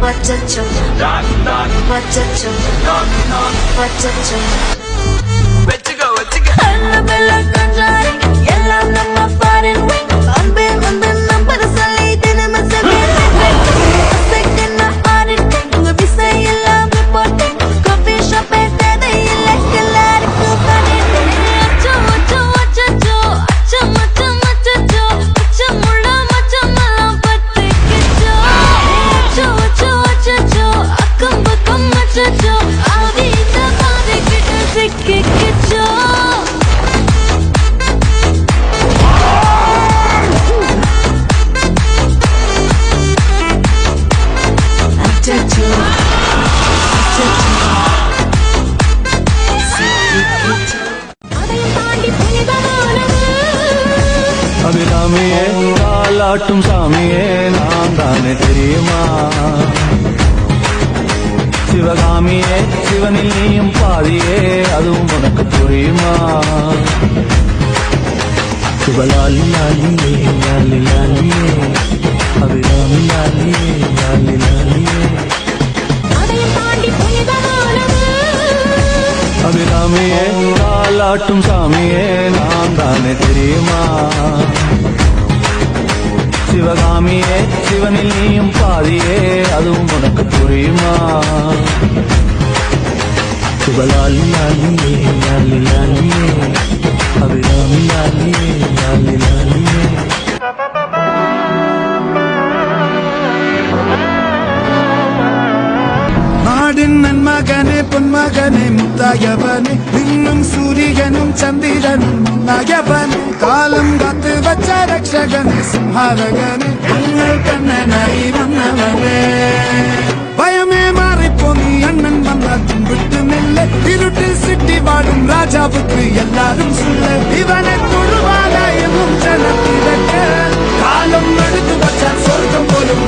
வச்சச்சோ வச்சச்சோ வச்சச்சோ வெச்சுக்கோ வெச்சுக்கோ எல்லாம் நம்ம ஃபாரின் அன்பே வந்து நம்பர் சொல்லி தினமும் உங்க விசை எல்லாம் போட்டு காஃபி ஷாப்பே தேவையில்லை எல்லாருக்கும் பண்ணிட்டு அச்சம் அச்சம் அச்சச்சோ அச்சம் அச்சம் அச்சச்சோ அச்சமுள்ள மச்சமெல்லாம் பத்திக்கிச்சோ அச்சம் அச்சம் அச்சச்சோ அக்கம் பக்கம் அச்சச்சோ ஆதி இந்த பாதை கிட்ட சிக்கிக்கிச்சோ அபிராமியே காலாட்டும் சாமியே நான் தானே தெரியுமா சிவகாமியே சிவனில் நீயும் பாதியே அதுவும் உனக்கு புரியுமா சிவலாலி லாலியே லாலி லாலியே அபிராமி லாலியே லாலி லாலியே அபிராமியே காலாட்டும் சாமியே நான் தானே தெரியுமா சிவகாமியே சிவனில் நீயும் பாதியே அதுவும் உனக்கு புரியுமா சிவலாலி லாலியே லாலி லாலியே அபிராமி லாலியே லாலி லாலியே நாடின் நன்மகனே பொன்மகனே முத்தாயவனே இன்னும் சூரியனும் சந்திரனும் நாயவனே காலம் காத்து வச்ச ரக்ஷகனே சிம்ஹாரகனே எங்கள் கண்ணனாய் வந்தவனே பயமே மாறிப்போ நீ அண்ணன் வந்தாச்சும் விட்டு நெல்ல இருட்டில் சிட்டி வாடும் ராஜாவுக்கு எல்லாரும் சொல்ல இவனை தொழுவாலயம் ஜனத்திரக்க காலம் எடுத்து வச்சான் சொர்க்கம் போலும்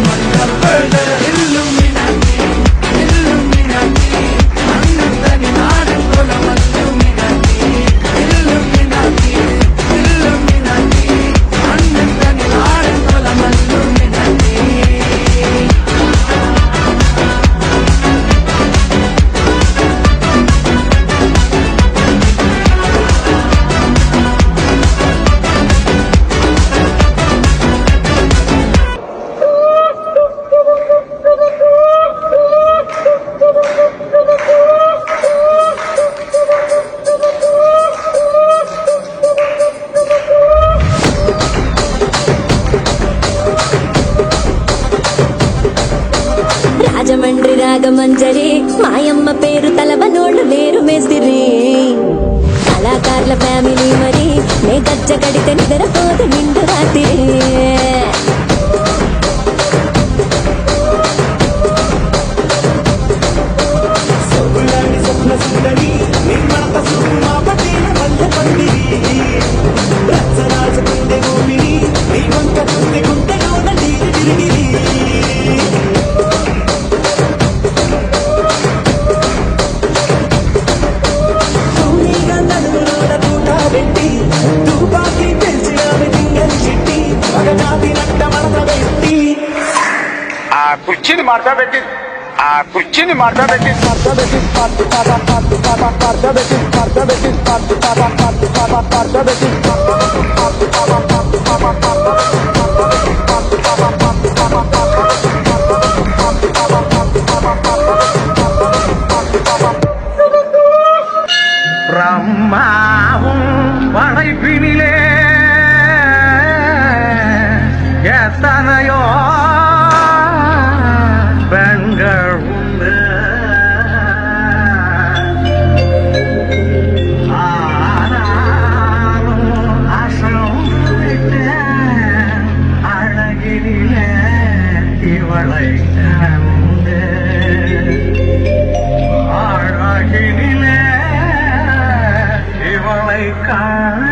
రాజమండ్రి రాగమంజరి మాయమ్మ పేరు తలవనోళ్ళు లేరు మేస్తిరి కళాకారుల ఫ్యామిలీ మరి నే గజ్జ కడితే నిద్రపోదు నిండు రాత్రి కుర్చీని మార్తా పెట్టి ఆ కుర్చీని మార్తా పెట్టి பிரம்மாவும் படைப்பினிலே எத்தனையோ பெண்கள் உண்டு ஆனாலும் அசம் விட்டேன் அழகினிலே இவளை உண்டு அழகினிலே இவளை காண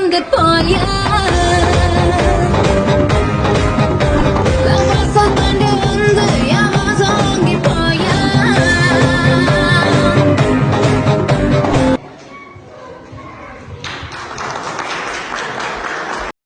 இங்கு போயா